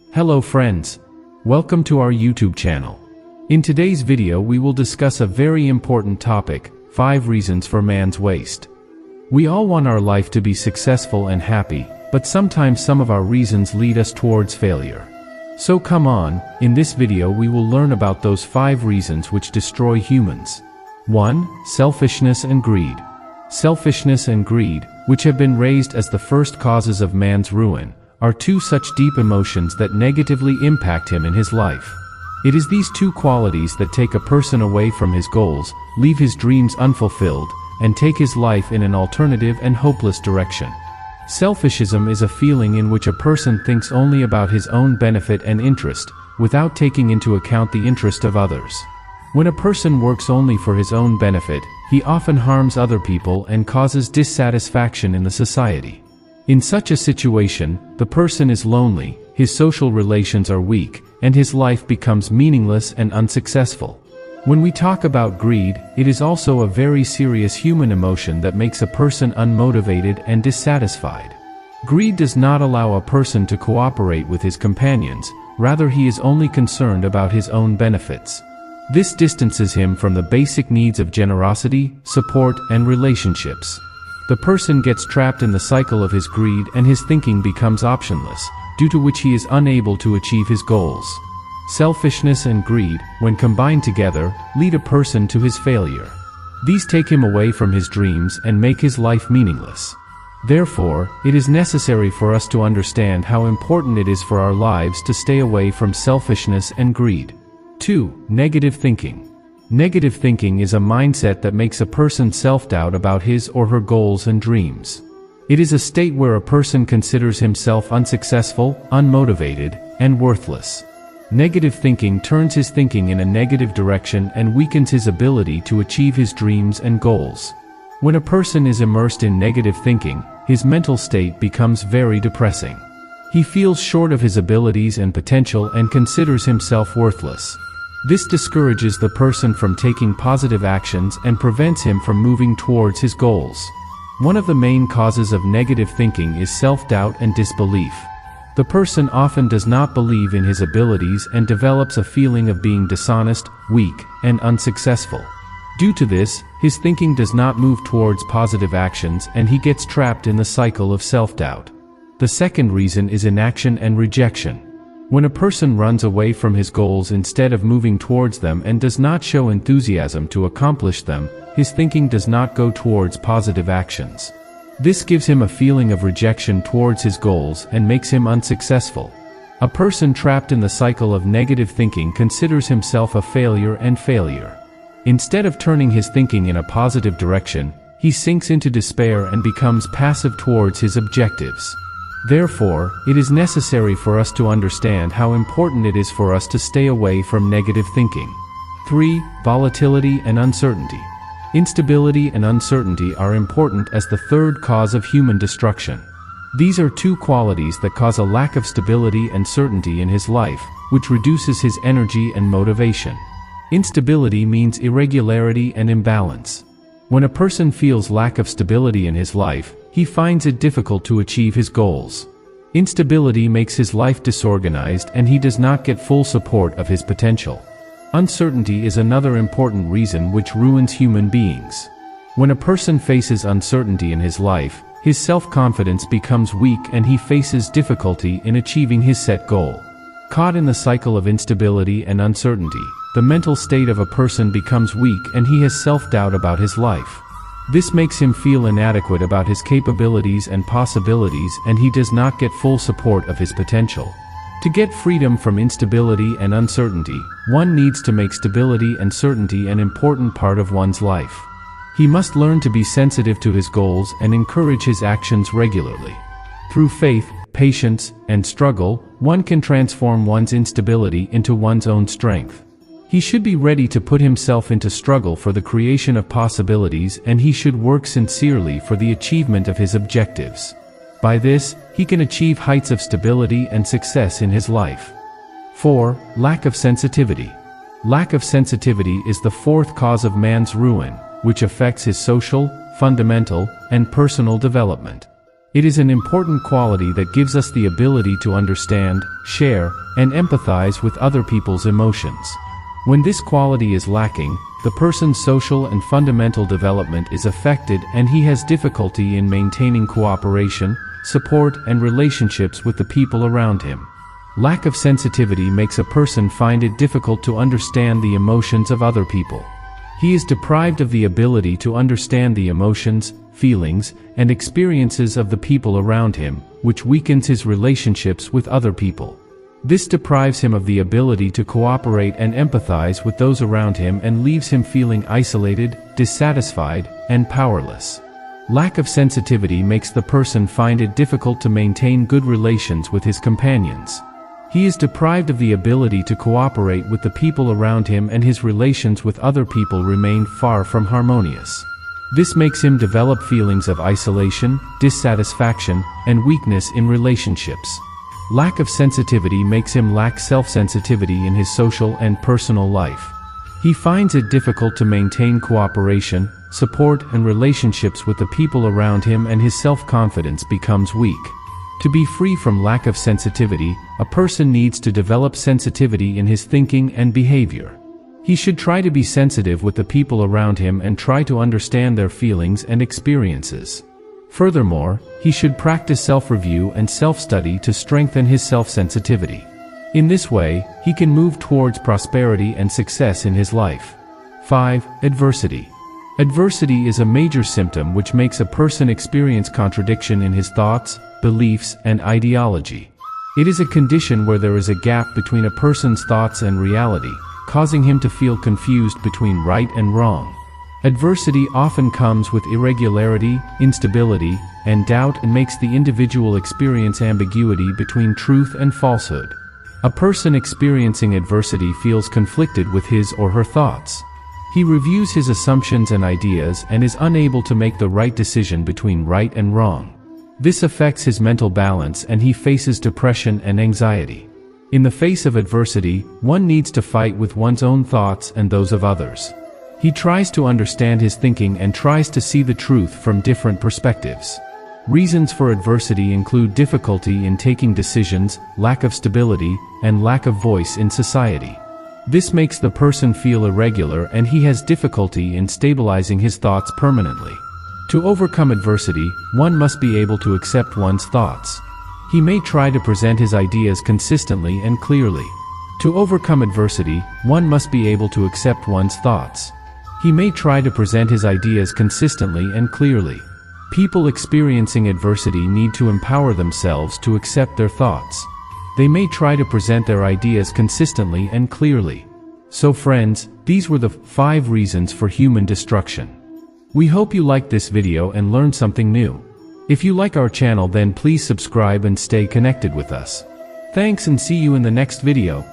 Hello friends. Welcome to our YouTube channel. In today's video we will discuss a very important topic, 5 reasons for man's waste. We all want our life to be successful and happy, but sometimes some of our reasons lead us towards failure. So come on, in this video we will learn about those 5 reasons which destroy humans. 1. Selfishness and greed. Selfishness and greed, which have been raised as the first causes of man's ruin, are 2 such deep emotions that negatively impact him in his life. It is these 2 qualities that take a person away from his goals, leave his dreams unfulfilled, and take his life in an alternative and hopeless direction. Selfishism is a feeling in which a person thinks only about his own benefit and interest, without taking into account the interest of others. When a person works only for his own benefit, he often harms other people and causes dissatisfaction in the society. In such a situation, the person is lonely, his social relations are weak, and his life becomes meaningless and unsuccessful. When we talk about greed, it is also a very serious human emotion that makes a person unmotivated and dissatisfied. Greed does not allow a person to cooperate with his companions, rather he is only concerned about his own benefits. This distances him from the basic needs of generosity, support, and relationships. The person gets trapped in the cycle of his greed and his thinking becomes optionless, due to which he is unable to achieve his goals. Selfishness and greed, when combined together, lead a person to his failure. These take him away from his dreams and make his life meaningless. Therefore, it is necessary for us to understand how important it is for our lives to stay away from selfishness and greed. 2. Negative thinking. Negative thinking is a mindset that makes a person self-doubt about his or her goals and dreams. It is a state where a person considers himself unsuccessful, unmotivated, and worthless. Negative thinking turns his thinking in a negative direction and weakens his ability to achieve his dreams and goals. When a person is immersed in negative thinking, his mental state becomes very depressing. He feels short of his abilities and potential and considers himself worthless. This discourages the person from taking positive actions and prevents him from moving towards his goals. One of the main causes of negative thinking is self-doubt and disbelief. The person often does not believe in his abilities and develops a feeling of being dishonest, weak, and unsuccessful. Due to this, his thinking does not move towards positive actions and he gets trapped in the cycle of self-doubt. The second reason is inaction and rejection. When a person runs away from his goals instead of moving towards them and does not show enthusiasm to accomplish them, his thinking does not go towards positive actions. This gives him a feeling of rejection towards his goals and makes him unsuccessful. A person trapped in the cycle of negative thinking considers himself a failure and failure. Instead of turning his thinking in a positive direction, he sinks into despair and becomes passive towards his objectives. Therefore, it is necessary for us to understand how important it is for us to stay away from negative thinking. 3. Volatility and uncertainty. Instability and uncertainty are important as the third cause of human destruction. These are 2 qualities that cause a lack of stability and certainty in his life, which reduces his energy and motivation. Instability means irregularity and imbalance. When a person feels lack of stability in his life, he finds it difficult to achieve his goals. Instability makes his life disorganized and he does not get full support of his potential. Uncertainty is another important reason which ruins human beings. When a person faces uncertainty in his life, his self-confidence becomes weak and he faces difficulty in achieving his set goal. Caught in the cycle of instability and uncertainty, the mental state of a person becomes weak and he has self-doubt about his life. This makes him feel inadequate about his capabilities and possibilities and he does not get full support of his potential. To get freedom from instability and uncertainty, one needs to make stability and certainty an important part of one's life. He must learn to be sensitive to his goals and encourage his actions regularly. Through faith, patience, and struggle, one can transform one's instability into one's own strength. He should be ready to put himself into struggle for the creation of possibilities and he should work sincerely for the achievement of his objectives. By this, he can achieve heights of stability and success in his life. 4. Lack of sensitivity. Lack of sensitivity is the 4th cause of man's ruin, which affects his social, fundamental, and personal development. It is an important quality that gives us the ability to understand, share, and empathize with other people's emotions. When this quality is lacking, the person's social and fundamental development is affected and he has difficulty in maintaining cooperation, support, and relationships with the people around him. Lack of sensitivity makes a person find it difficult to understand the emotions of other people. He is deprived of the ability to understand the emotions, feelings, and experiences of the people around him, which weakens his relationships with other people. This deprives him of the ability to cooperate and empathize with those around him and leaves him feeling isolated, dissatisfied, and powerless. Lack of sensitivity makes the person find it difficult to maintain good relations with his companions. He is deprived of the ability to cooperate with the people around him and his relations with other people remain far from harmonious. This makes him develop feelings of isolation, dissatisfaction, and weakness in relationships. Lack of sensitivity makes him lack self-sensitivity in his social and personal life. He finds it difficult to maintain cooperation, support, and relationships with the people around him, and his self-confidence becomes weak. To be free from lack of sensitivity, a person needs to develop sensitivity in his thinking and behavior. He should try to be sensitive with the people around him and try to understand their feelings and experiences. Furthermore, he should practice self-review and self-study to strengthen his self-sensitivity. In this way, he can move towards prosperity and success in his life. 5. Adversity. Adversity is a major symptom which makes a person experience contradiction in his thoughts, beliefs, and ideology. It is a condition where there is a gap between a person's thoughts and reality, causing him to feel confused between right and wrong. Adversity often comes with irregularity, instability, and doubt and makes the individual experience ambiguity between truth and falsehood. A person experiencing adversity feels conflicted with his or her thoughts. He reviews his assumptions and ideas and is unable to make the right decision between right and wrong. This affects his mental balance and he faces depression and anxiety. In the face of adversity, one needs to fight with one's own thoughts and those of others. He tries to understand his thinking and tries to see the truth from different perspectives. Reasons for adversity include difficulty in taking decisions, lack of stability, and lack of voice in society. This makes the person feel irregular and he has difficulty in stabilizing his thoughts permanently. To overcome adversity, one must be able to accept one's thoughts. He may try to present his ideas consistently and clearly. To overcome adversity, one must be able to accept one's thoughts. He may try to present his ideas consistently and clearly. People experiencing adversity need to empower themselves to accept their thoughts. They may try to present their ideas consistently and clearly. So friends, these were the 5 reasons for human destruction. We hope you liked this video and learned something new. If you like our channel, then please subscribe and stay connected with us. Thanks and see you in the next video.